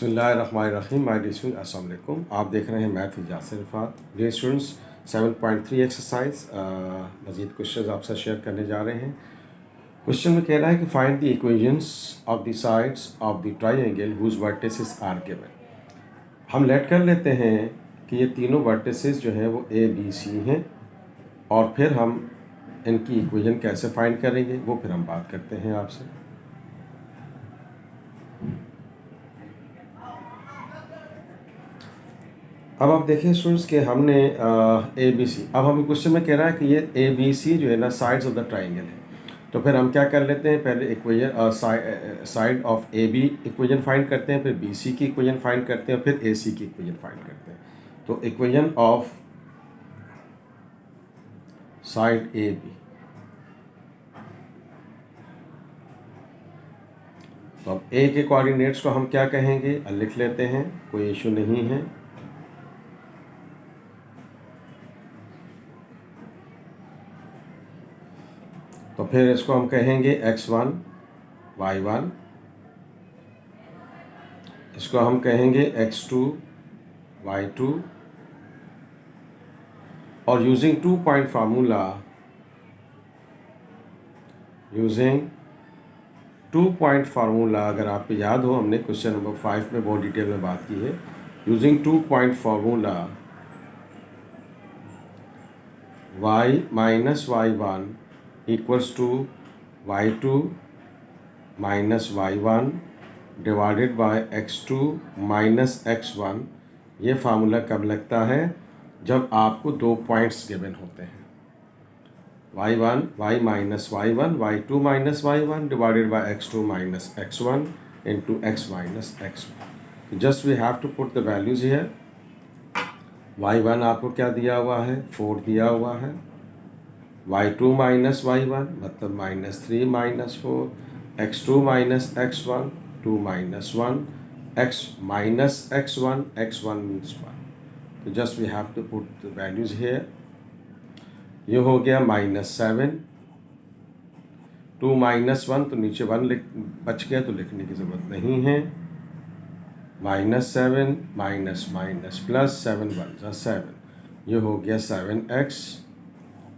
बिस्मिल्लाहिर्रहमानिर्रहीम। My dear student, अस्सलाम वालेकुम। आप देख रहे हैं math with Yasir Rifat. Dear students, 7.3 exercise मज़ीद क्वेश्चंस आपसे शेयर करने जा रहे हैं। क्वेश्चन में कह रहा है कि find the equations of the sides of the triangle whose vertices are given. हम लेट कर लेते हैं कि ये तीनों वर्टिसेस जो हैं वो ए बी सी हैं, और फिर हम इनकी इक्वेशन कैसे फाइंड करेंगे वो फिर हम बात करते हैं आपसे। अब आप देखें स्टूडेंट्स कि हमने ए बी सी, अब हमें क्वेश्चन में कह रहा है कि ये ए बी सी जो है ना साइड्स ऑफ द ट्राइंगल है। तो फिर हम क्या कर लेते हैं, पहले equation side of A B equation find करते हैं, फिर बी सी की इक्वेशन फाइंड करते हैं, फिर ए सी की इक्वेशन फाइंड करते हैं। तो equation of side A B, तो अब ए के कोऑर्डिनेट्स को हम क्या कहेंगे, लिख लेते हैं, कोई इशू नहीं है। तो फिर इसको हम कहेंगे x1 y1, इसको हम कहेंगे x2 y2, और यूजिंग 2 पॉइंट फार्मूला, अगर आपको याद हो, हमने क्वेश्चन नंबर 5 में बहुत डिटेल में बात की है। Using 2 point formula, y minus y1 equals to y2 minus y1 divided by x2 minus x1। ये फार्मूला कब लगता है, जब आपको 2 पॉइंट्स गिवन होते हैं, y minus y1, y2 minus y1 divided by x2 minus x1 into x minus x1। Just we have to put the values here. y1 आपको क्या दिया हुआ है, 4 दिया हुआ है। y2 माइनस y1 मतलब -3 minus 4, x2 minus x1 2 minus 1, x minus x1, x1 means 1। तो just we have to put the values here. ये हो गया -7, 2 माइनस 1, तो नीचे 1 बच गया, तो लिखने की ज़रूरत नहीं है। -7 माइनस माइनस प्लस 7 1 जा 7, ये हो गया 7x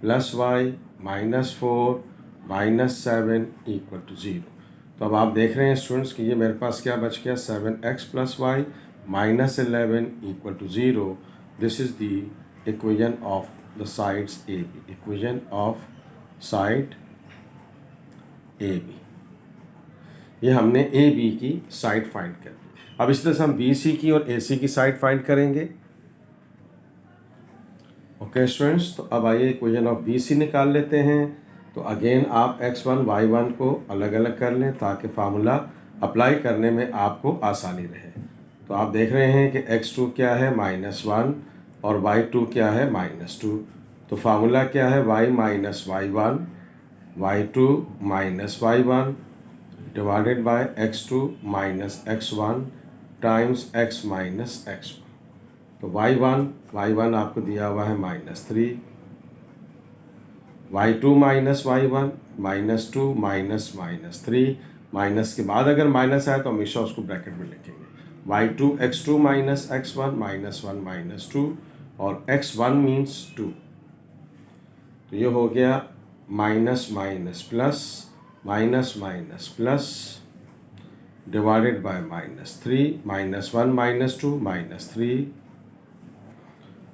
plus y minus 4 minus 7 equal to 0। तो अब आप देख रहे हैं स्टूडेंट्स कि ये मेरे पास क्या बच गया, 7x plus y minus 11 equal to 0। This is the equation of the sides A B, equation of side A B. ये हमने ए बी की साइड फाइंड कर दी। अब इस तरह से हम बी सी की और ए सी की साइड फाइंड करेंगे। ओके स्टूडेंट्स, तो अब आइए इक्वेशन ऑफ बी सी निकाल लेते हैं। तो अगेन आप x1 y1 को अलग अलग कर लें ताकि फार्मूला अप्लाई करने में आपको आसानी रहे। तो आप देख रहे हैं कि x2 क्या है -1 और y2 क्या है -2। तो फार्मूला क्या है, y minus y1, y2 minus y1 divided by x2 minus x1 times x minus x1। तो y1 आपको दिया हुआ है -3, y2 minus y1 -2 minus -3, minus के बाद अगर माइनस आए तो हमेशा उसको ब्रैकेट में लिखेंगे। y2 x2 माइनस x1 -1 -2, और x1 मीन्स 2। तो ये हो गया minus minus plus minus minus plus divided by -3, -1 -2 -3।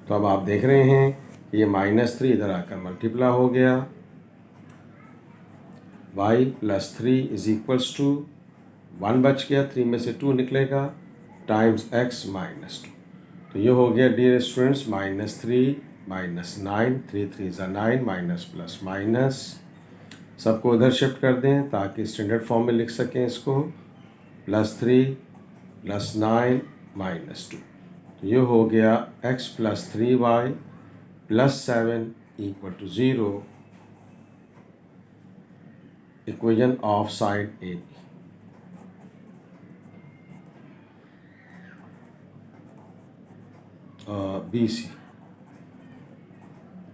तो अब आप देख रहे हैं ये -3 इधर आकर मल्टीप्लाई हो गया, y plus 3 is equals to 1 बच गया, 3 में से 2 निकलेगा, टाइम्स x माइनस 2। तो ये हो गया डियर स्टूडेंट्स -3 -9, 3 3 ज़ा 9, माइनस प्लस माइनस, सबको उधर शिफ्ट कर दें ताकि स्टैंडर्ड फॉर्म में लिख सकें इसको, +3 +9 -2। तो ये हो गया x plus 3y plus 7 equal to 0, equation of side A B. B C,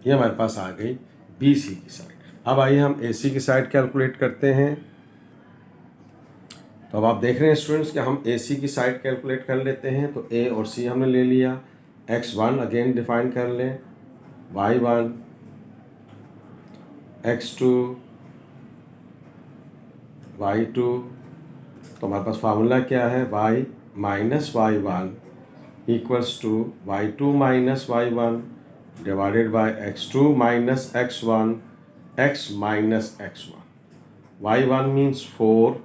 ये हमारे पास आ गई बी सी की साइड। अब आइए हम ए सी की साइड कैलकुलेट करते हैं। तो अब आप देख रहे हैं स्टूडेंट्स कि हम AC की साइड कैलकुलेट कर लेते हैं। तो A और C हमने ले लिया, x1 अगेन डिफाइन कर लें, y1 x2 y2। तो हमारे पास फार्मूला क्या है, y minus y1 equals to y2 minus y1 divided by x2 minus x1 x minus x1। y1 means 4,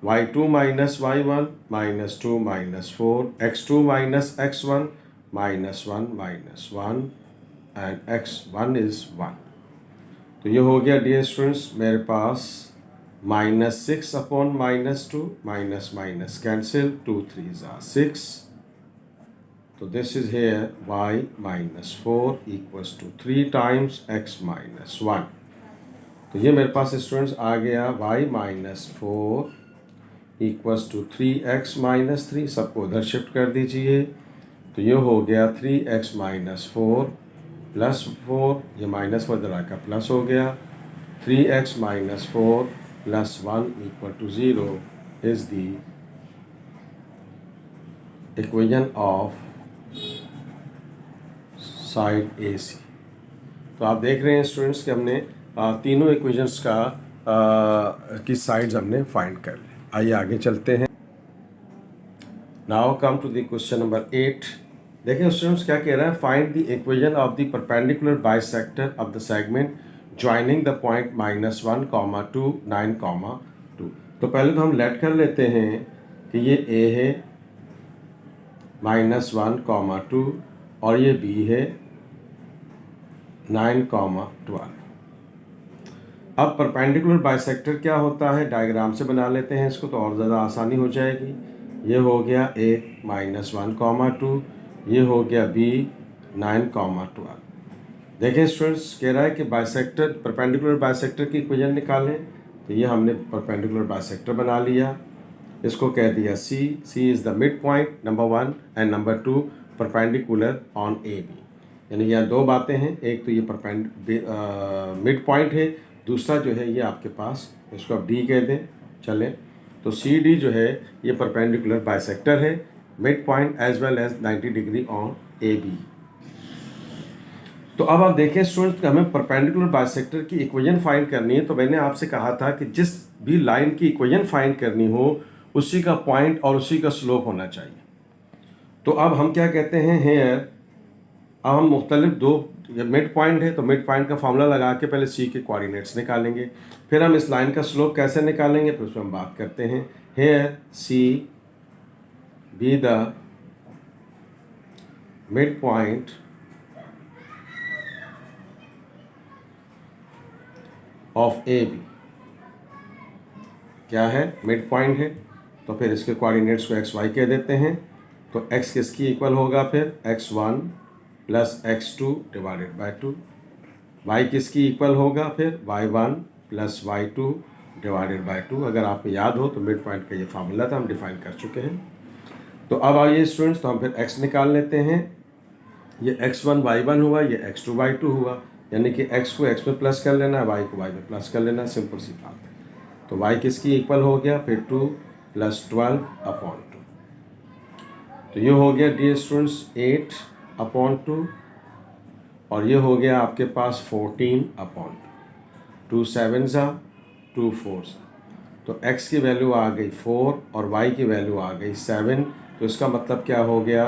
y2 minus y1 minus 2 minus 4, x2 minus x1 minus 1 minus 1 and x1 is 1। तो ये हो गया dear students मेरे पास -6 upon -2, minus minus cancel, 2 3s are 6। तो this is here y minus 4 equals to 3 times x minus 1। तो ये मेरे पास students आ गया y minus 4 equals to 3x minus 3, सबको उधर शिफ्ट कर दीजिए। तो ये हो गया 3x माइनस 4 प्लस 4, ये माइनस वगैरह का प्लस हो गया, 3x minus 4 plus 1 equal to 0 is the equation of side AC। तो आप देख रहे हैं स्टूडेंट्स कि हमने तीनों इक्वेशंस की साइड्स हमने फाइंड कर ली। आइए आगे चलते हैं। Now come to the question number 8। देखिए स्टूडेंट्स क्या कह रहा है, find the equation of the perpendicular bisector of the segment joining the point -1, 2, 9, 2। तो पहले तो हम लेट कर लेते हैं कि ये A है -1, 2 और ये B है 9, 12। अब परपेंडिकुलर बाइसेक्टर क्या होता है, डायग्राम से बना लेते हैं इसको तो और ज़्यादा आसानी हो जाएगी। ये हो गया A -1, 2, ये हो गया B 9, 12। देखें स्टूडेंट्स कह रहा है कि बाइसेक्टर परपेंडिकुलर बाइसेक्टर की इक्वेशन निकालें। तो ये हमने परपेंडिकुलर बाइसेक्टर बना लिया, इसको कह दिया C is the mid point number 1 and number 2 perpendicular on AB। यानी यहाँ दो बातें हैं, एक तो ये मिड पॉइंट है, दूसरा जो है ये आपके पास, इसको आप D कह दें चलें। तो CD जो है ये परपेंडिकुलर बाइसेक्टर है, mid point as well as 90 degree on AB। तो अब आप देखें स्टूडेंट्स हमें परपेंडिकुलर बाइसेक्टर की इक्वेशन फाइंड करनी है। तो मैंने आपसे कहा था कि जिस भी लाइन की इक्वेशन फाइंड करनी हो उसी का पॉइंट और उसी का स्लोप होना चाहिए। तो अब हम क्या कहते हैं हेयर, अब हम मुख्तलिफ दो मिड पॉइंट है तो मिड पॉइंट का फॉर्मूला लगा के पहले C के कोऑर्डिनेट्स निकालेंगे, फिर हम इस लाइन का स्लोप कैसे निकालेंगे फिर उसमें हम बात करते हैं। Here C be the mid point of AB। क्या है, मिड पॉइंट है, तो फिर इसके कोऑर्डिनेट्स को XY कह देते हैं। तो x किसकी इक्वल होगा, फिर x1 plus x2 divided by 2। y किसकी इक्वल होगा, फिर y1 plus y2 divided by 2। अगर आपको याद हो तो मिड पॉइंट का ये फार्मूला था, हम डिफाइन कर चुके हैं। तो अब आइए स्टूडेंट्स, तो हम फिर x निकाल लेते हैं। ये x1 y1 हुआ, ये x2 y2 हुआ, यानी कि x को x में प्लस कर लेना है, y को y में प्लस कर लेना है, सिंपल सी बात है। तो y किसकी इक्वल हो गया, फिर 2 + 12 अपॉन 2। तो ये हो गया डियर स्टूडेंट्स 8 अपॉन 2 और ये हो गया आपके पास 14 अपॉन 2। 2 7s 2 4s। तो x की वैल्यू आ गई 4 और y की वैल्यू आ गई 7। तो इसका मतलब क्या हो गया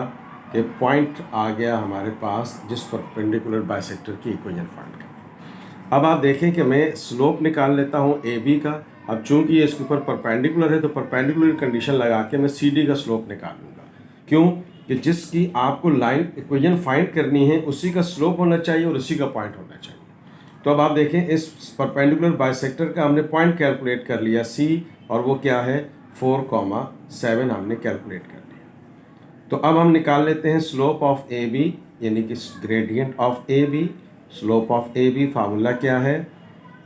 कि पॉइंट आ गया हमारे पास जिस परपेंडिकुलर बाइसेक्टर की इक्वेशन फाइंड कर। अब आप देखें कि मैं स्लोप निकाल लेता हूँ AB का। अब चूंकि ये इसके ऊपर परपेंडिकुलर है तो परपेंडिकुलर कंडीशन लगा के मैं CD का स्लोप निकालूंगा। क्यों कि जिसकी आपको लाइन इक्वेशन फाइंड करनी है उसी का स्लोप होना चाहिए और उसी का पॉइंट होना चाहिए। तो अब आप देखें इस परपेंडिकुलर बाइसेक्टर का हमने पॉइंट कैलकुलेट कर लिया C, और वो क्या है 4,7 हमने कैलकुलेट कर लिया। तो अब हम निकाल लेते हैं स्लोप ऑफ AB, यानी कि gradient of AB। Slope of AB formula क्या है,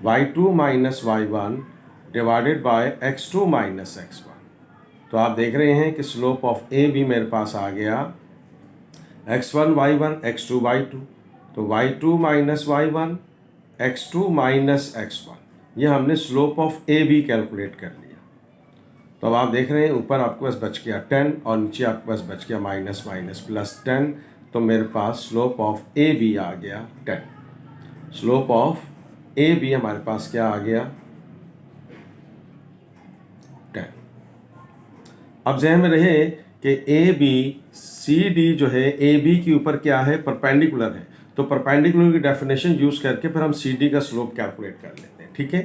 y2 minus y1 divided by x2 minus x1। तो आप देख रहे हैं कि स्लोप ऑफ AB मेरे पास आ गया x1 y1 x2 y2। तो y2 minus y1 x2 minus x1, ये हमने स्लोप ऑफ AB कैलकुलेट कर लिया। तो अब आप देख रहे हैं ऊपर आपके पास बच गया 10 और नीचे आपके पास बच गया माइनस माइनस प्लस 10, तो मेरे पास स्लोप ऑफ ए बी आ गया 10। स्लोप ऑफ ए बी हमारे पास क्या आ गया 10। अब जहन में रहे कि ए बी सी डी जो है ए बी के ऊपर क्या है परपेंडिकुलर है, तो परपेंडिकुलर की डेफिनेशन यूज करके फिर हम सी डी का स्लोप कैलकुलेट कर लेते हैं। ठीक है,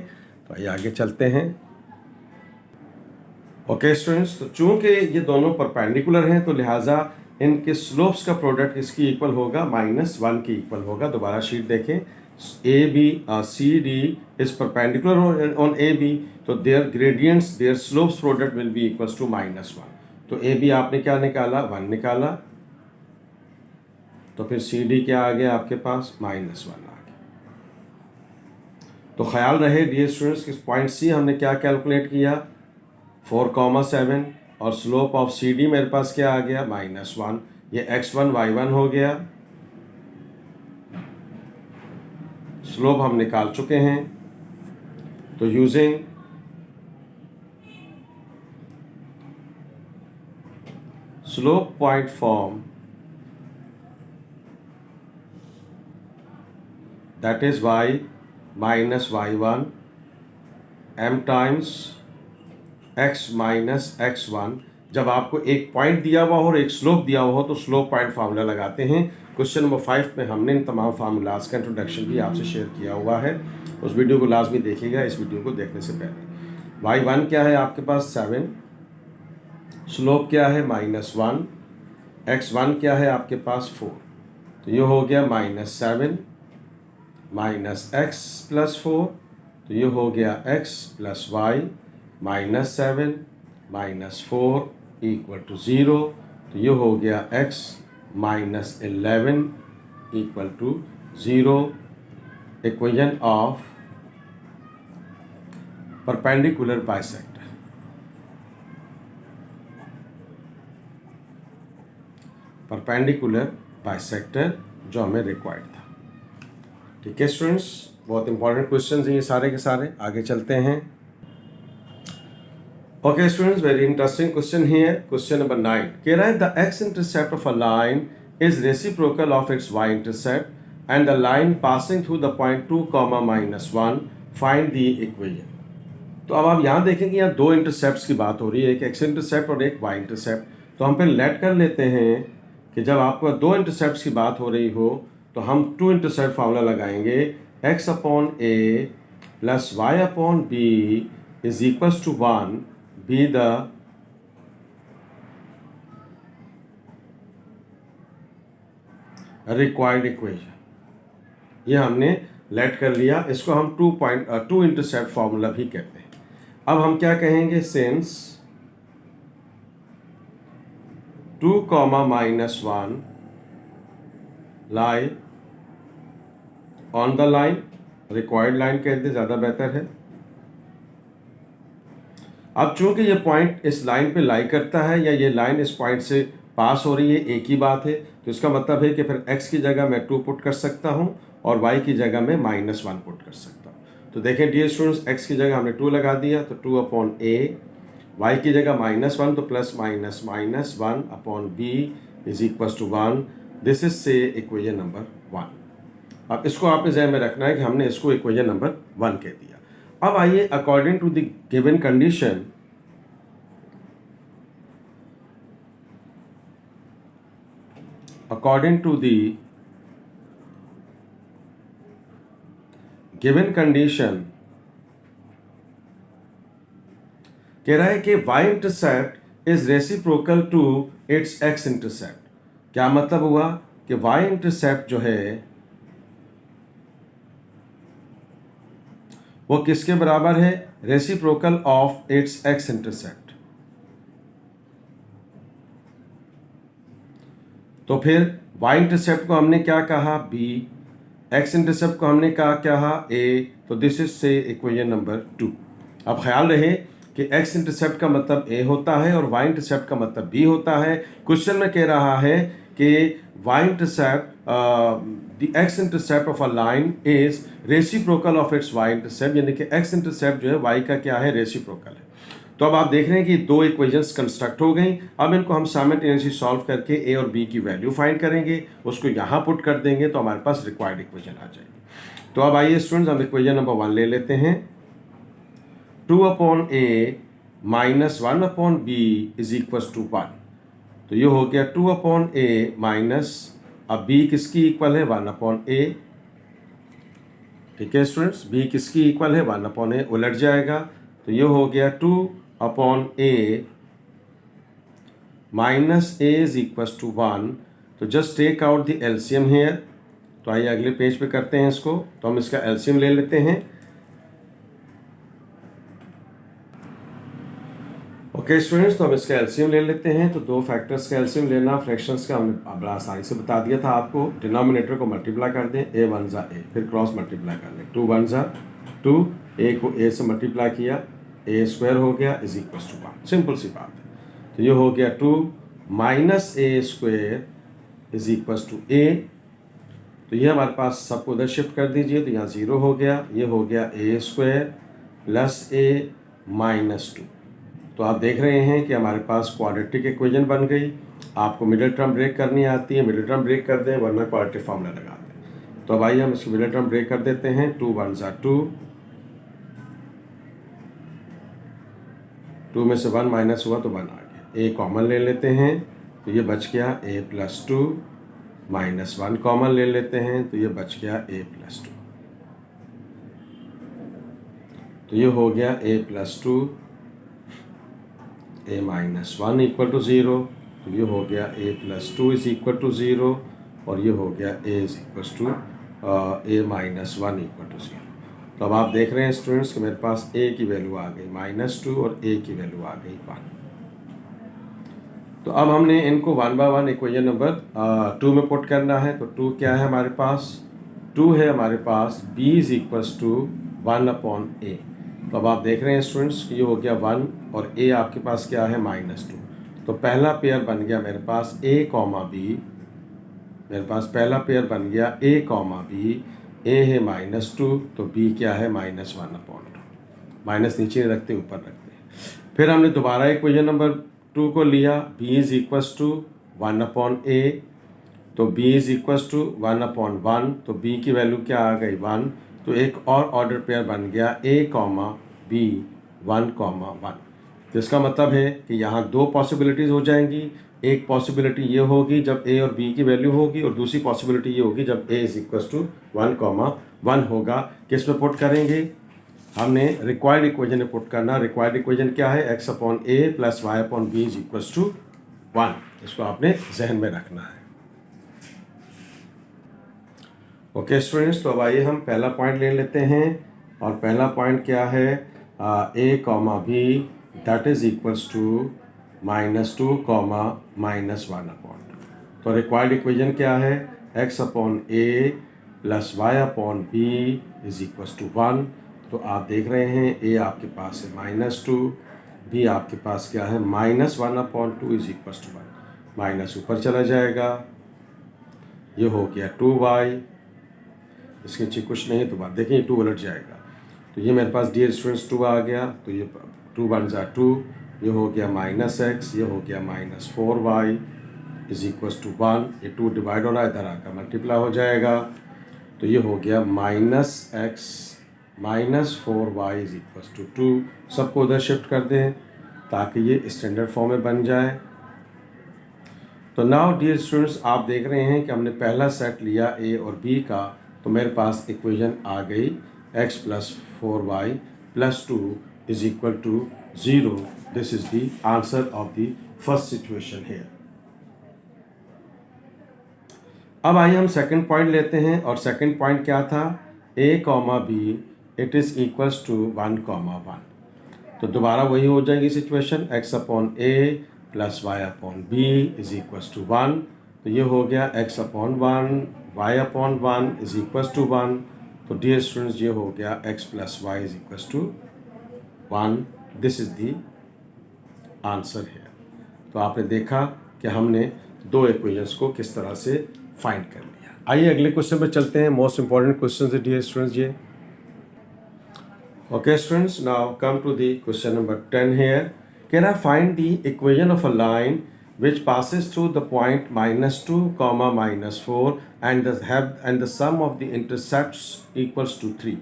तो आइए आगे चलते हैं। ओके स्टूडेंट्स, तो चूंकि ये दोनों परपेंडिकुलर हैं तो लिहाजा इनके स्लोप्स का प्रोडक्ट इसकी इक्वल होगा -1 की इक्वल होगा। दोबारा शीट देखें, A B C D is perpendicular on A B, तो their gradients their slopes product will be equals to -1। तो ए बी आपने क्या निकाला 1 निकाला, तो फिर सी डी क्या आ गया आपके पास -1 आ गया। तो ख्याल रहे डियर स्टूडेंट्स कि पॉइंट सी हमने क्या कैलकुलेट किया 4,7 और स्लोप ऑफ सी डी मेरे पास क्या आ गया -1। ये x1 y1 हो गया, स्लोप हम निकाल चुके हैं। तो using slope point form that is y minus y1 m times x minus x1। जब आपको एक पॉइंट दिया हुआ हो और एक स्लोप दिया हुआ हो तो स्लोप पॉइंट फार्मूला लगाते हैं। क्वेश्चन नंबर 5 में हमने इन तमाम फार्मूलाज का इंट्रोडक्शन भी आपसे शेयर किया हुआ है, उस वीडियो को लाजमी देखिएगा इस वीडियो को देखने से पहले। y1 क्या है आपके पास 7, स्लोप क्या है -1, x1 क्या है आपके पास 4, तो ये हो गया -7 माइनस एक्स प्लस 4, तो ये हो गया x plus y -7 minus 4 equal to 0, तो ये हो गया x minus 11 equal to 0। Equation of perpendicular bisector. Perpendicular bisector जो हमें रिक्वायर्ड था। ठीक है स्टूडेंट्स, बहुत इंपॉर्टेंट क्वेश्चंस हैं ये सारे के सारे। आगे चलते हैं। Okay students, very interesting question here. Question number 9 कह रहा है the x intercept of a line is reciprocal of its y intercept and the line passing through the point 2, -1 find the equation. तो अब आप यहाँ देखेंगे यहाँ दो इंटरसेप्ट्स की बात हो रही है, एक एक्स इंटरसेप्ट और एक वाई इंटरसेप्ट। तो हम फिर लेट कर लेते हैं कि जब आपको दो इंटरसेप्ट्स की बात हो रही हो तो हम 2 इंटरसेप्ट फार्मूला लगाएंगे, x upon a plus y upon b is equals to 1 be the required equation. ये हमने लेट कर लिया, इसको हम 2 इंटरसेप्ट फार्मूला भी कहते हैं। अब हम क्या कहेंगे, since 2, -1 lie on the line, required line कहते ज़्यादा बेहतर है। अब चूंकि ये पॉइंट इस लाइन पे लाई करता है या ये लाइन इस पॉइंट से पास हो रही है, एक ही बात है, तो इसका मतलब है कि फिर x की जगह मैं 2 पुट कर सकता हूँ और y की जगह मैं -1 पुट कर सकता हूँ। तो देखें डियर स्टूडेंट्स, x की जगह हमने 2 लगा दिया तो 2 अपॉन a, y की जगह -1 तो plus minus -1 upon b is equal to 1। This is say equation number 1। अब इसको आपने ज़हन में रखना है कि हमने इसको इक्वेशन नंबर 1 कह दिया। अब आइए according to the given condition कह रहा है कि y intercept is reciprocal to its x intercept. क्या मतलब हुआ कि y इंटरसेप्ट जो है वो किसके बराबर है, reciprocal of it's x intercept. तो फिर y इंटरसेप्ट को हमने क्या कहा b, x इंटरसेप्ट को हमने क्या कहा a, तो this is say equation number 2। अब ख्याल रहे कि x इंटरसेप्ट का मतलब a होता है और y इंटरसेप्ट का मतलब b होता है। क्वेश्चन में कह रहा है कि y intercept the x intercept of a line is reciprocal of its y intercept, यानी कि x intercept जो है y का क्या है, रेसिप्रोकल है। तो अब आप देख रहे हैं कि दो इक्वेशंस कंस्ट्रक्ट हो गई। अब इनको हम साइमल्टेनियसली सॉल्व करके ए और बी की वैल्यू फाइंड करेंगे, उसको यहाँ पुट कर देंगे तो हमारे पास रिक्वायर्ड इक्वेशन आ जाएगी। तो अब आइए स्टूडेंट्स, हम इक्वेशन नंबर 1 ले लेते हैं। 2/a minus 1/b is equal to 1। तो ये हो गया 2/a माइनस, अब b किसकी इक्वल है, 1/a। ठीक है स्टूडेंट्स, b किसकी इक्वल है, 1/a, उलट जाएगा। तो ये हो गया 2/a minus a is equal to 1। तो just take out the LCM here. तो आइए अगले पेज पे करते हैं इसको। तो हम इसका एलसीएम ले लेते हैं। ओके स्टूडेंट्स, तो हम इसका एलसीएम ले लेते हैं। तो दो फैक्टर्स का एलसीएम लेना फ्रैक्शंस का हमने बड़ा आसानी से बता दिया था आपको। डिनोमिनेटर को मल्टीप्लाई कर दें, a 1 जा a, फिर क्रॉस मल्टीप्लाई कर लें, 2 1 जा 2, a को a से मल्टीप्लाई किया, a स्क्वायर हो गया इज इक्वल टू 1। सिंपल सी बात है। तो ये हो गया 2 minus a square is equal to a। तो ये हमारे पास सबको उधर शिफ्ट कर दीजिए, तो यहाँ 0 हो गया। ये हो गया a square plus a minus 2। तो आप देख रहे हैं कि हमारे पास क्वाड्रेटिक इक्वेशन बन गई। आपको मिडिल टर्म ब्रेक करनी आती है, मिडिल टर्म ब्रेक कर दें, वरना क्वाड्रेटिक फॉर्मूला लगा दें। तो अब आइए हम इसकी मिडिल टर्म ब्रेक कर देते हैं। 2 1 जा 2, 2 में से 1 माइनस हुआ तो 1 आ गया। a कॉमन ले लेते हैं, तो ये बच गया a प्लस 2, माइनस 1 कॉमन ले लेते हैं, तो ये बच गया a प्लस 2। तो ये हो गया a plus 2, a minus 1 equal to 0। तो ये हो गया a plus 2 is equal to 0, और ये हो गया a is equal to a minus 1 equal to 0। तो अब आप देख रहे हैं स्टूडेंट्स कि मेरे पास a की वैल्यू आ गई -2 और a की वैल्यू आ गई 1। तो अब हमने इनको 1 बाय 1 इक्वेशन नंबर 2 में पुट करना है। तो 2 क्या है हमारे पास, 2 है हमारे पास b is equal to 1/a। तो अब आप देख रहे हैं स्टूडेंट्स, ये हो गया 1 और a आपके पास क्या है -2। तो पहला पेयर बन गया मेरे पास a, b। मेरे पास पहला पेयर बन गया a, b। a है -2, तो b क्या है -1/2। माइनस नीचे रखते ऊपर रखते हैं। फिर हमने दोबारा इक्वेशन नंबर 2 को लिया, b is equal to 1/a। तो b इज इक्वल टू 1/1, तो b की वैल्यू क्या आ गई 1। तो एक और ऑर्डर पेयर बन गया a, b 1,1। तो इसका मतलब है कि यहाँ दो पॉसिबिलिटीज़ हो जाएंगी। एक पॉसिबिलिटी ये होगी जब a और b की वैल्यू होगी, और दूसरी पॉसिबिलिटी ये होगी जब a इज इक्वल टू 1,1 होगा। किस में पुट करेंगे, हमने रिक्वायर्ड इक्वेशन में पुट करना। रिक्वायर्ड इक्वेशन क्या है, x/a plus y/b is equal to 1। इसको आपने जहन में रखना है। ओके स्टूडेंट्स, तो अब आइए हम पहला पॉइंट ले लेते हैं। और पहला पॉइंट क्या है, a, b that is equals to -2, -1/2। तो रिक्वायर्ड इक्वेशन क्या है, x/a plus y/b is equals to 1। तो आप देख रहे हैं a आपके पास है -2, b आपके पास क्या है -1/2 इज इक्वल्स टू 1। माइनस ऊपर चला जाएगा, ये हो गया 2y। इसके नीचे कुछ नहीं है तो बात देखिए 2 उलट जाएगा। तो ये मेरे पास डियर स्टूडेंट्स 2 आ गया। तो ये 2 1 जा 2, ये हो गया -x, ये हो गया -4y इज इक्वल टू 1। ये 2 डिवाइड हो रहा है, इधर आकर मल्टीप्लाई हो जाएगा। तो ये हो गया -x -4y is equal to 2। सबको उधर शिफ्ट कर दें ताकि ये स्टैंडर्ड फॉर्म में बन जाए। तो नाउ डियर स्टूडेंट्स, आप देख रहे हैं कि हमने पहला सेट लिया a और b का। तो मेरे पास इक्वेशन आ गई x plus 4y plus 2 is equal to 0। This is the answer of the first situation है। अब आइए हम सेकंड पॉइंट लेते हैं। और सेकंड पॉइंट क्या था, a, b it is equals to 1,1। तो दोबारा वही हो जाएगी situation, x/a plus y/b is equals to 1। तो ये हो गया x/1 y/1 is equals to 1। तो डियर स्टूडेंट्स, ये हो गया x plus y is equals to 1। This is the answer है। तो आपने देखा कि हमने दो इक्वेशंस को किस तरह से फाइंड कर लिया। आइए अगले क्वेश्चन पर चलते हैं। मोस्ट इंपॉर्टेंट क्वेश्चन है डियर स्टूडेंट्स ये। Okay, students, now come to the question number 10 here. Can I find the equation of a line which passes through the point -2, -4 and the sum of the intercepts equals to 3?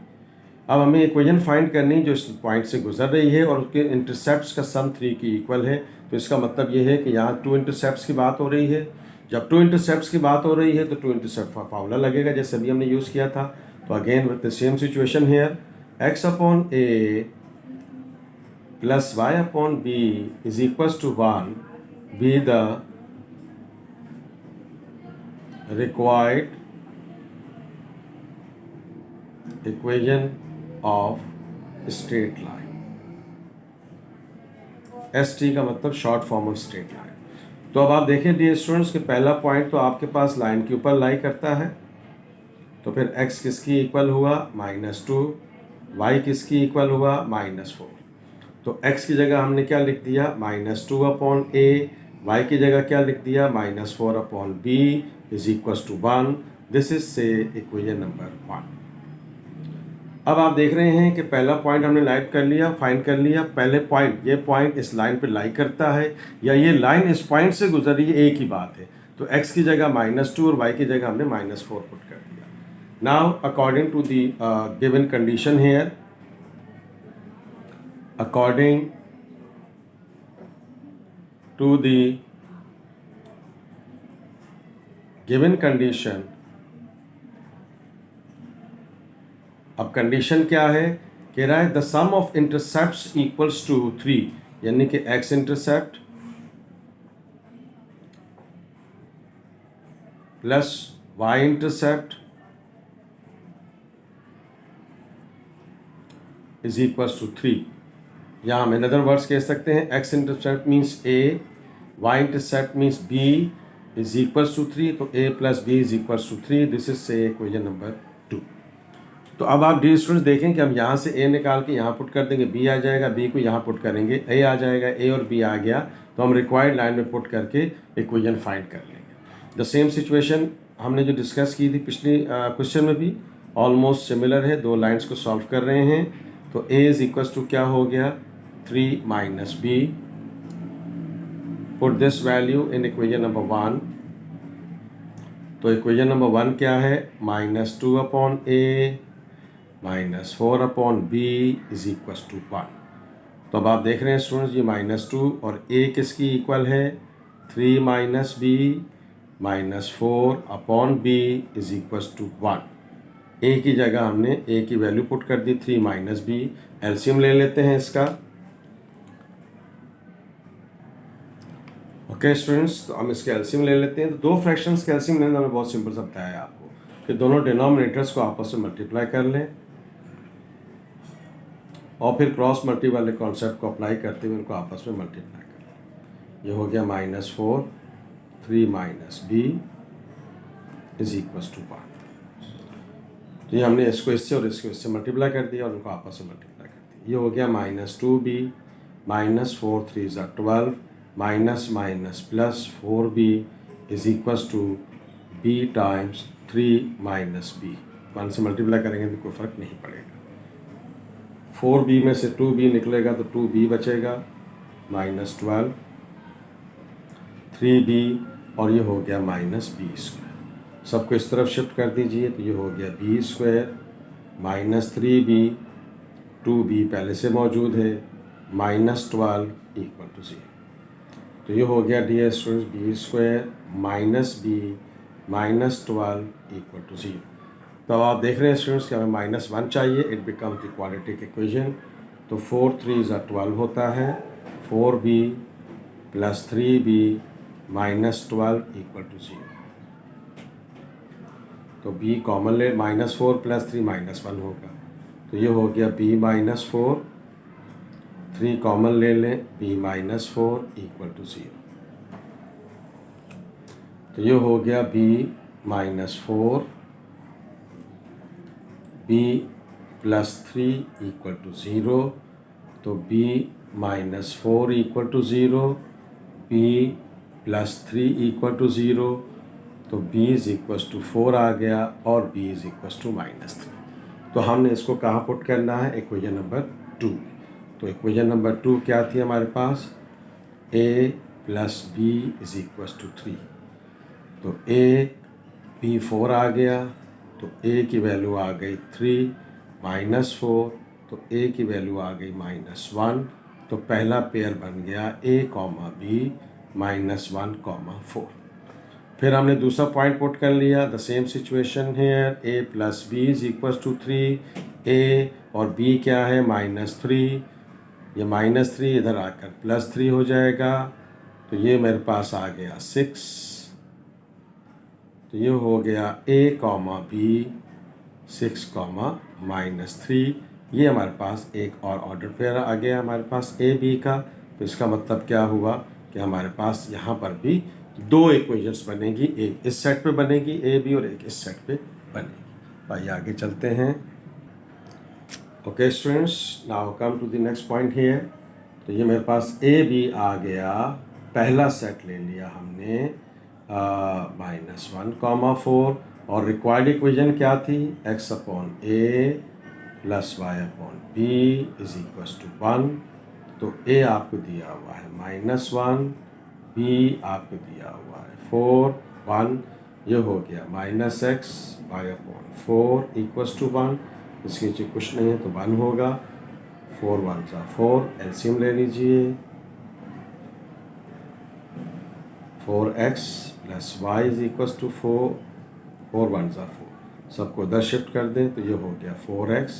अब हमें equation find करनी जो इस पॉइंट से गुजर रही है और उसके इंटरसेप्ट्स का सम 3 की इक्वल है। तो इसका मतलब ये है कि यहाँ 2 इंटरसेप्ट्स की बात हो रही है। जब 2 इंटरसेप्ट्स की बात हो रही है तो 2 इंटरसेप्ट फार्मूला लगेगा जैसे अभी हमने यूज़ किया था। तो again with the same situation here, x upon a plus y upon b is equals to 1 be the required equation of straight line. S T का मतलब short form of straight line. तो अब आप देखें dear students कि पहला point तो आपके पास लाइन के ऊपर लाई करता है, तो फिर x किसकी इक्वल हुआ -2, y किसकी इक्वल हुआ -4। तो x की जगह हमने क्या लिख दिया -2 अपॉन a, y की जगह क्या लिख दिया -4 upon b is equals to 1। This is say equation number 1। अब आप देख रहे हैं कि पहला पॉइंट हमने लाइट कर लिया, फाइंड कर लिया। पहले पॉइंट, ये पॉइंट इस लाइन पे लाई करता है या ये लाइन इस पॉइंट से गुजर रही है, एक ही बात है। तो x की जगह -2 और y की जगह हमने -4 पुट कर दिया। Now according to the given condition here, according to the given condition, अब कंडीशन क्या है, कह रहा है the sum of intercepts equals to 3, यानी कि x intercept plus y intercept is equals to 3। या हम इन अदर वर्ड्स कह सकते हैं x intercept means a, y intercept means b is equals to 3। तो a plus b is equals to 3। This is say equation number 2। तो अब आप D students देखें कि हम यहाँ से a निकाल के यहाँ पुट कर देंगे, b आ जाएगा, b को यहाँ पुट करेंगे, a आ जाएगा, a और b आ गया, तो हम रिक्वायर्ड लाइन में पुट करके इक्वेशन फाइंड कर लेंगे। द सेम सिचुएशन हमने जो डिस्कस की थी पिछली क्वेश्चन में भी ऑलमोस्ट सिमिलर है। दो लाइंस को सॉल्व कर रहे हैं। तो a इज इक्वल्स टू क्या हो गया 3 - b, put this value in equation number 1। तो इक्वेशन नंबर 1 क्या है -2 upon a -4 upon b is equals to 1। तो अब आप देख रहे हैं स्टूडेंट्स ये -2 और a किसकी इक्वल है 3 - b -4 upon b is equals to 1। a की जगह हमने a की वैल्यू पुट कर दी 3 - b। एलसीएम ले लेते हैं इसका। ओके स्टूडेंट्स, तो हम इसके एलसीएम ले लेते हैं। तो दो फ्रैक्शंस के एलसीएम लेना हमने बहुत सिंपल सा बताया आपको कि दोनों डिनोमिनेटर्स को आपस में मल्टीप्लाई कर लें और फिर क्रॉस मल्टी वाले कॉन्सेप्ट को अप्लाई करते हुए उनको आपस में मल्टीप्लाई कर लें। ये हो गया -4 3 - b इज इक्वल्स टू 1। तो ये हमने इसको इससे और इसको इससे मल्टीप्लाई कर दिया और उनको आपस में मल्टीप्लाई कर दिया। ये हो गया -2b -4 3 = 12 minus plus 4b is equals to b times 3 - b। 1 से मल्टीप्लाई करेंगे तो कोई फ़र्क नहीं पड़ेगा। 4b में से 2b निकलेगा तो 2b बचेगा -12 3b और ये हो गया -b²। सबको इस तरफ शिफ्ट कर दीजिए तो ये हो गया b² -3b 2b पहले से मौजूद है -12 = 0। तो ये हो गया डियर स्टूडेंट्स b² -b -12 = 0। तो अब आप देख रहे हैं स्टूडेंट्स कि हमें -1 चाहिए, it becomes the quadratic equation. तो 4 3 = 12 होता है, 4b + 3b -12 = 0। तो b कॉमन ले, -4 + 3 -1 होगा। तो ये हो गया b -4, 3 कॉमन ले लें, b -4 = 0। तो ये हो गया b -4 b + 3 = 0। तो b -4 = 0, b + 3 = 0। तो b = 4 आ गया और b = -3। तो हमने इसको कहाँ पुट करना है, इक्वेशन नंबर 2। तो इक्वेशन नंबर 2 क्या थी हमारे पास, a plus B is equal to 3। तो a b 4 आ गया, तो a की वैल्यू आ गई 3 माइनस 4, तो a की वैल्यू आ गई -1। तो पहला पेयर बन गया a कॉमा b -1, 4। फिर हमने दूसरा पॉइंट पुट कर लिया, the same situation here, a plus B is equal to 3, a और b क्या है -3, ये -3 इधर आकर +3 हो जाएगा, तो ये मेरे पास आ गया 6। तो ये हो गया a कॉमा बी 6 कॉमा -3। ये हमारे पास एक और ऑर्डर पेयर आ गया हमारे पास a b का। तो इसका मतलब क्या हुआ कि हमारे पास यहाँ पर भी दो इक्वेशंस बनेगी, एक इस सेट पे बनेगी a b और एक इस सेट पे बनेगी। आइए आगे चलते हैं। Okay students, now come to the next point here. तो ये मेरे पास a b आ गया, पहला सेट ले लिया हमने -1, 4 और रिक्वायर्ड इक्वेशन क्या थी, x upon a plus y upon b is equal to 1। तो a आपको दिया हुआ है -1, b आपको दिया हुआ है 4, 1, ये हो गया -x y upon 4 equal to 1। इसके नीचे कुछ नहीं है तो 1 होगा, 4 1 सा 4, एलसीएम ले लीजिए, 4x plus y is equal to 4, 4 1 सा 4, सबको इधर शिफ्ट कर दें तो ये हो गया 4x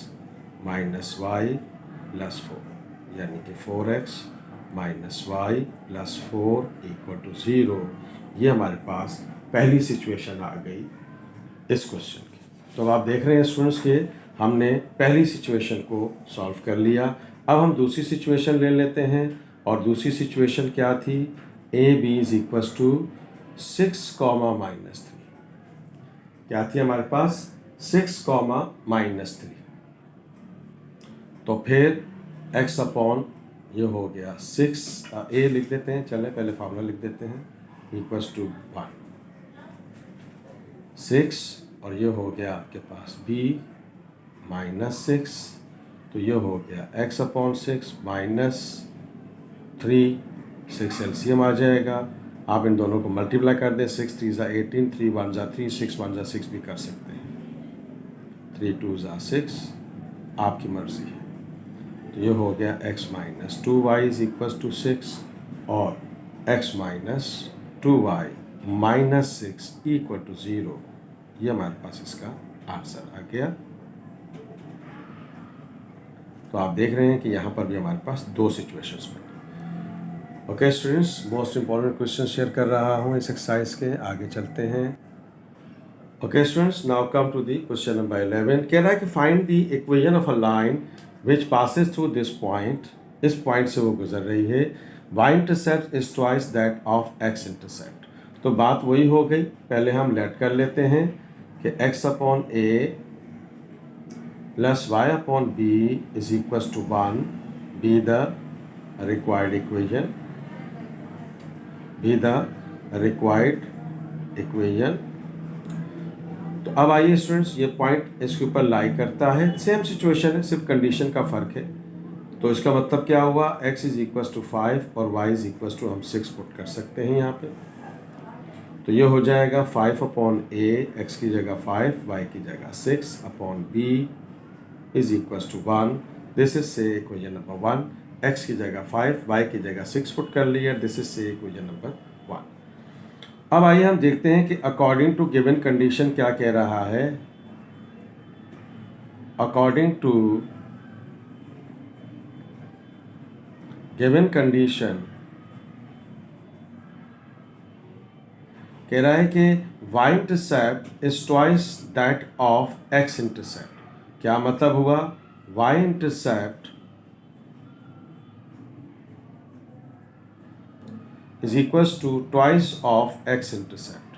माइनस वाई प्लस 4, यानी कि 4x minus y plus 4 equal to 0। ये हमारे पास पहली सिचुएशन आ गई इस क्वेश्चन की। तो आप देख रहे हैं स्टूडेंट्स के हमने पहली सिचुएशन को सॉल्व कर लिया। अब हम दूसरी सिचुएशन ले लेते हैं, और दूसरी सिचुएशन क्या थी, A B is equal to 6 comma -3। क्या थी हमारे पास, 6 कॉमा -3। तो फिर x अपॉन ये हो गया 6, a लिख देते हैं, चले पहले फार्मूला लिख देते हैं, इक्वल्स टू 1 6, और ये हो गया आपके पास b -6, तो ये हो गया x अपॉन 6 -3, 6 एलसीएम आ जाएगा। आप इन दोनों को मल्टीप्लाई कर दें, 6 3 ज़ा 18, 3 1 ज़ा 3, 6 1 ज़ा 6 भी कर सकते हैं, 3 2 ज़ा 6, आपकी मर्ज़ी है। तो ये हो गया x minus 2y is equal to 6 और x minus 2y minus 6 equal to 0। ये हमारे पास इसका आंसर आ गया। तो आप देख रहे हैं कि यहाँ पर भी हमारे पास दो सिचुएशंस बनी। Okay students, most important question share कर रहा हूँ इस एक्सरसाइज के, आगे चलते हैं। Okay students, now come to the question number 11। कह रहा है कि find the equation of a line which passes through this point, इस पॉइंट से वो गुजर रही है, y intercept is twice that of x intercept. तो बात वही हो गई, पहले हम लेट कर लेते हैं कि x upon a plus y upon b is equal to 1 be the required equation, be the required equation. तो अब आइए स्टूडेंट्स, ये पॉइंट इसके ऊपर लाई करता है, सेम सिचुएशन है, सिर्फ कंडीशन का फ़र्क है। तो इसका मतलब क्या हुआ, x इज इक्वल टू 5 और y इज इक्वल टू हम 6 पुट कर सकते हैं यहाँ पे। तो ये हो जाएगा 5 अपॉन a, x की जगह 5, y की जगह 6 upon b is equal to 1। This is say equation number 1, x की जगह 5, y की जगह 6 पुट कर लिया, this is say equation number 1। अब आइए हम देखते हैं कि अकॉर्डिंग टू गिवन कंडीशन क्या कह रहा है। अकॉर्डिंग टू गिवन कंडीशन कह रहा है कि y intercept is twice that of x intercept. क्या मतलब हुआ, y intercept is equals to twice of x intercept।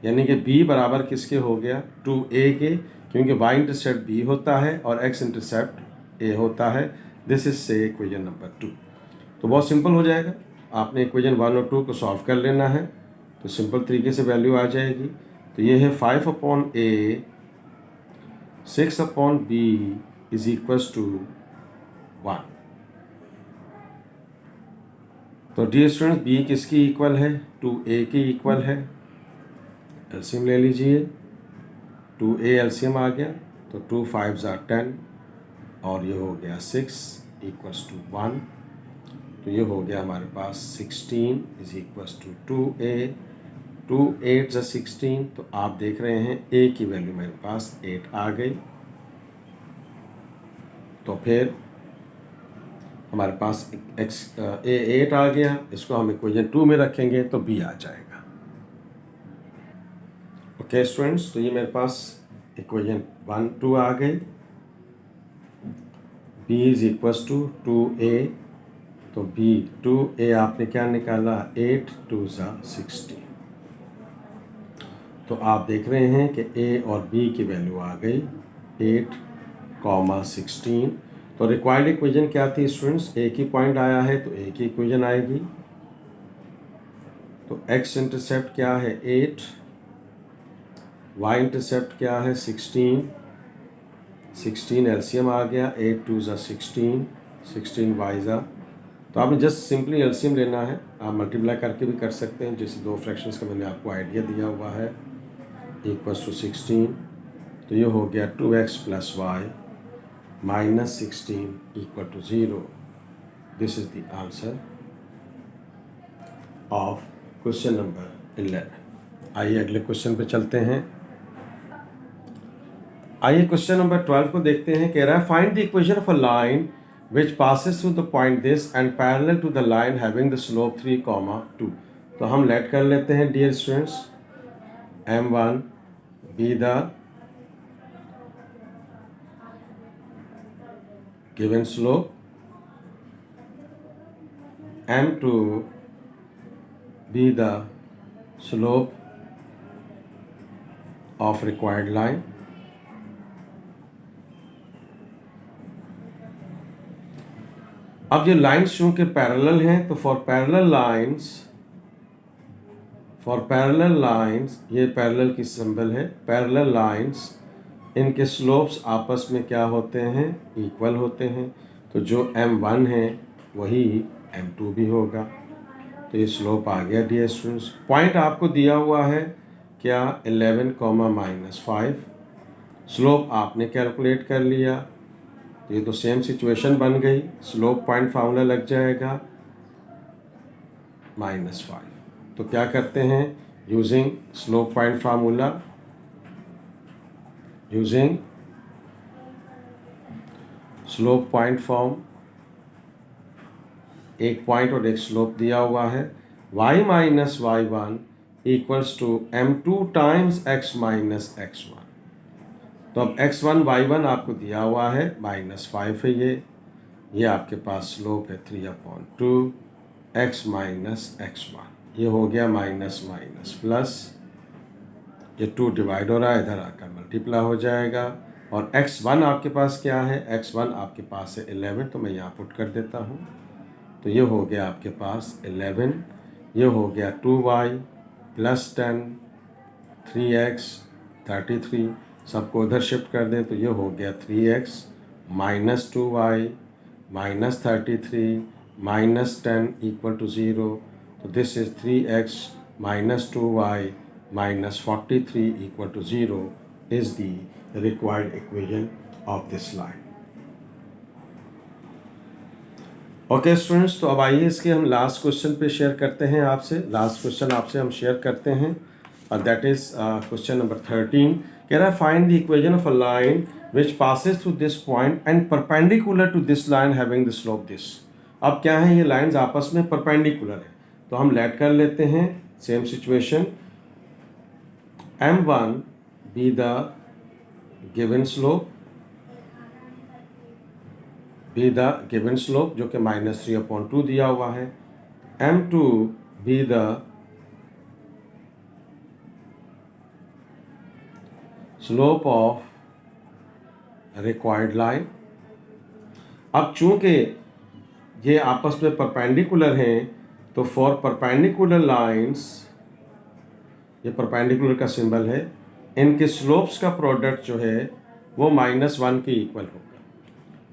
यानी कि b बराबर किसके हो गया, 2a के, क्योंकि y इंटरसेप्ट b होता है और x इंटरसेप्ट a होता है। This is say equation number 2। तो बहुत सिंपल हो जाएगा, आपने इक्वेशन 1 और 2 को सॉल्व कर लेना है, तो सिंपल तरीके से वैल्यू आ जाएगी। तो ये है 5/a 6/b is equals to 1। तो डियर स्टूडेंट्स b किसकी इक्वल है? 2a की इक्वल है। एलसीएम ले लीजिए, 2a एलसीएम आ गया तो 2 5s are 10 और ये हो गया 6 इक्वल्स टू 1। तो ये हो गया हमारे पास 16 इज इक्वल्स टू 2a। 2 8 16। तो आप देख रहे हैं a की वैल्यू मेरे पास 8 आ गई। तो फिर हमारे पास a 8 आ गया, इसको हम इक्वेशन 2 में रखेंगे तो b आ जाएगा। ओके स्टूडेंट्स, तो ये मेरे पास इक्वेशन 1 2 आ गई। b is equals to 2a, तो b 2a आपने क्या निकाला? 8 2 16। तो आप देख रहे हैं कि a और b की वैल्यू आ गई 8 16। तो रिक्वायर्ड इक्वेशन क्या थी स्टूडेंट्स? a की पॉइंट आया है तो a की इक्वेशन आएगी। तो x इंटरसेप्ट क्या है? 8, y इंटरसेप्ट क्या है? 16। 16 एलसीएम आ गया, 8 2 16, 16 y। तो आपने जस्ट सिंपली एलसीएम लेना है, आप मल्टीप्लाई करके भी कर सकते हैं, जैसे दो फ्रैक्शंस का मैंने आपको आइडिया दिया हुआ है। इक्वल्स टू 16, तो ये हो गया 2x plus y minus 16 equal to 0। This is the answer of question number 11। आइए अगले क्वेश्चन पे चलते हैं। आइए क्वेश्चन नंबर 12 को देखते हैं। कह रहा है find the equation of a line which passes through the point this and parallel to the line having the slope 3, 2। तो हम लेट कर लेते हैं dear students, m1 be the given slope, m2 be the slope of required line, अब ये lines चूंकि parallel हैं तो फॉर पैरेलल लाइंस ये पैरेलल की सिंबल है। पैरेलल लाइंस इनके स्लोप्स आपस में क्या होते हैं? इक्वल होते हैं। तो जो m1 है वही m2 भी होगा। तो ये स्लोप आ गया डियर स्टूडेंट्स। पॉइंट आपको दिया हुआ है क्या? 11, -5। स्लोप आपने कैलकुलेट कर लिया, तो ये तो सेम सिचुएशन बन गई। स्लोप पॉइंट फार्मूला लग जाएगा -5। तो क्या करते हैं? Using slope point formula, using slope point form, एक पॉइंट और एक स्लोप दिया हुआ है। y minus y1 equals to m2 times x minus x1। तो अब x1 y1 आपको दिया हुआ है -5 है। ये आपके पास स्लोप है 3/2 x माइनस x1। ये हो गया माइनस माइनस प्लस, ये 2 डिवाइड हो रहा है, इधर आकर मल्टीप्लाई हो जाएगा। और x1 आपके पास क्या है? x1 आपके पास है 11, तो मैं यहाँ पुट कर देता हूँ। तो ये हो गया आपके पास 11, ये हो गया 2y प्लस 10 3x 33। सबको उधर शिफ्ट कर दें तो ये हो गया 3x minus 2y minus 33 minus 10 equal to 0। तो this is 3x minus 2y minus 43 equal to 0 is the required equation of this line. Okay students, तो अब आइए इसके हम लास्ट क्वेश्चन पे शेयर करते हैं आपसे। लास्ट क्वेश्चन आपसे हम शेयर करते हैं और दैट इज क्वेश्चन नंबर 13। कह रहा है find the equation of a line which passes through this point and perpendicular to this line having the slope this. अब क्या है? ये लाइंस आपस में परपेंडिकुलर है, तो हम लेट कर लेते हैं same situation. m1 be the given slope, be the given slope जो कि -3/2 दिया हुआ है। m2 be the slope of required line. अब चूंकि ये आपस में परपेंडिकुलर हैं तो फॉर परपेंडिकुलर लाइंस ये परपेंडिकुलर का सिंबल है, इनके स्लोप्स का प्रोडक्ट जो है वो -1 के इक्वल होगा।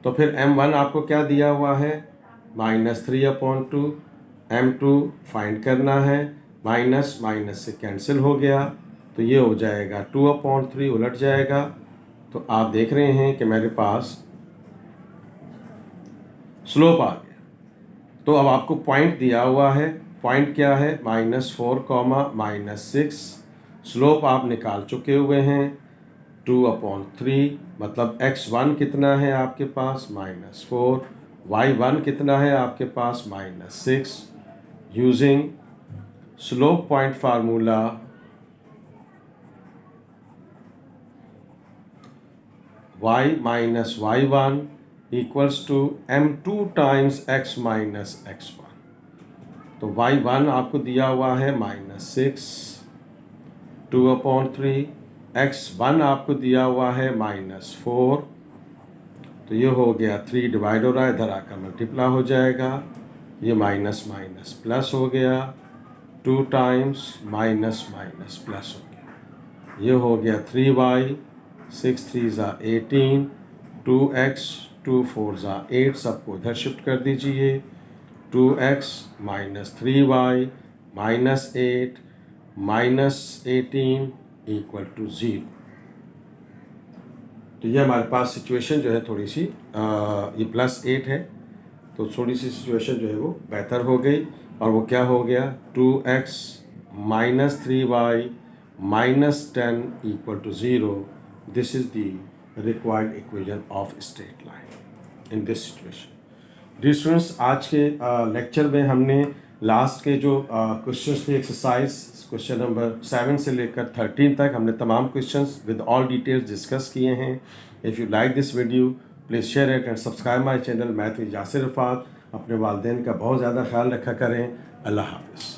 तो फिर m1 आपको क्या दिया हुआ है, -3/2। m2 फाइंड करना है, माइनस माइनस से कैंसिल हो गया, तो ये हो जाएगा 2/3, उलट जाएगा। तो आप देख रहे हैं कि मेरे पास स्लोप आ गया। तो अब आपको पॉइंट दिया हुआ है, पॉइंट क्या है, -4, -6। स्लोप आप निकाल चुके हुए हैं 2/3, मतलब x1 कितना है आपके पास, -4, y1 कितना है आपके पास, -6। Using slope point formula, y minus y1 equals to m2 times x minus x1। तो y1 आपको दिया हुआ है -6, 2/3, x1 आपको दिया हुआ है -4। तो ये हो गया 3 डिवाइड हो रहा है, इधर आकर मल्टीप्लाई हो जाएगा, ये माइनस माइनस प्लस हो गया, 2 टाइम्स माइनस माइनस प्लस हो गया, ये हो गया 3y, 6 3 = 18, 2x, 2 4 = 8, सबको इधर शिफ्ट कर दीजिए, 2x - 3y -8 -18 = 0। तो ये हमारे पास सिचुएशन जो है थोड़ी सी ये +8 है, तो थोड़ी सी सिचुएशन जो है वो बेहतर हो गई। और वो क्या हो गया, 2x - 3y -10 = 0। This is the required equation of straight line in this situation. Dear students, आज के लेक्चर में हमने लास्ट के जो क्वेश्चंस थे, एक्सरसाइज क्वेश्चन नंबर 7 से लेकर 13 तक हमने तमाम questions with all details discuss किए हैं। If you like this video please share it and subscribe my channel. Math with Yasir Rafat. अपने वालिदैन का बहुत ज़्यादा ख्याल रखा करें। अल्लाह हाफ़िज़।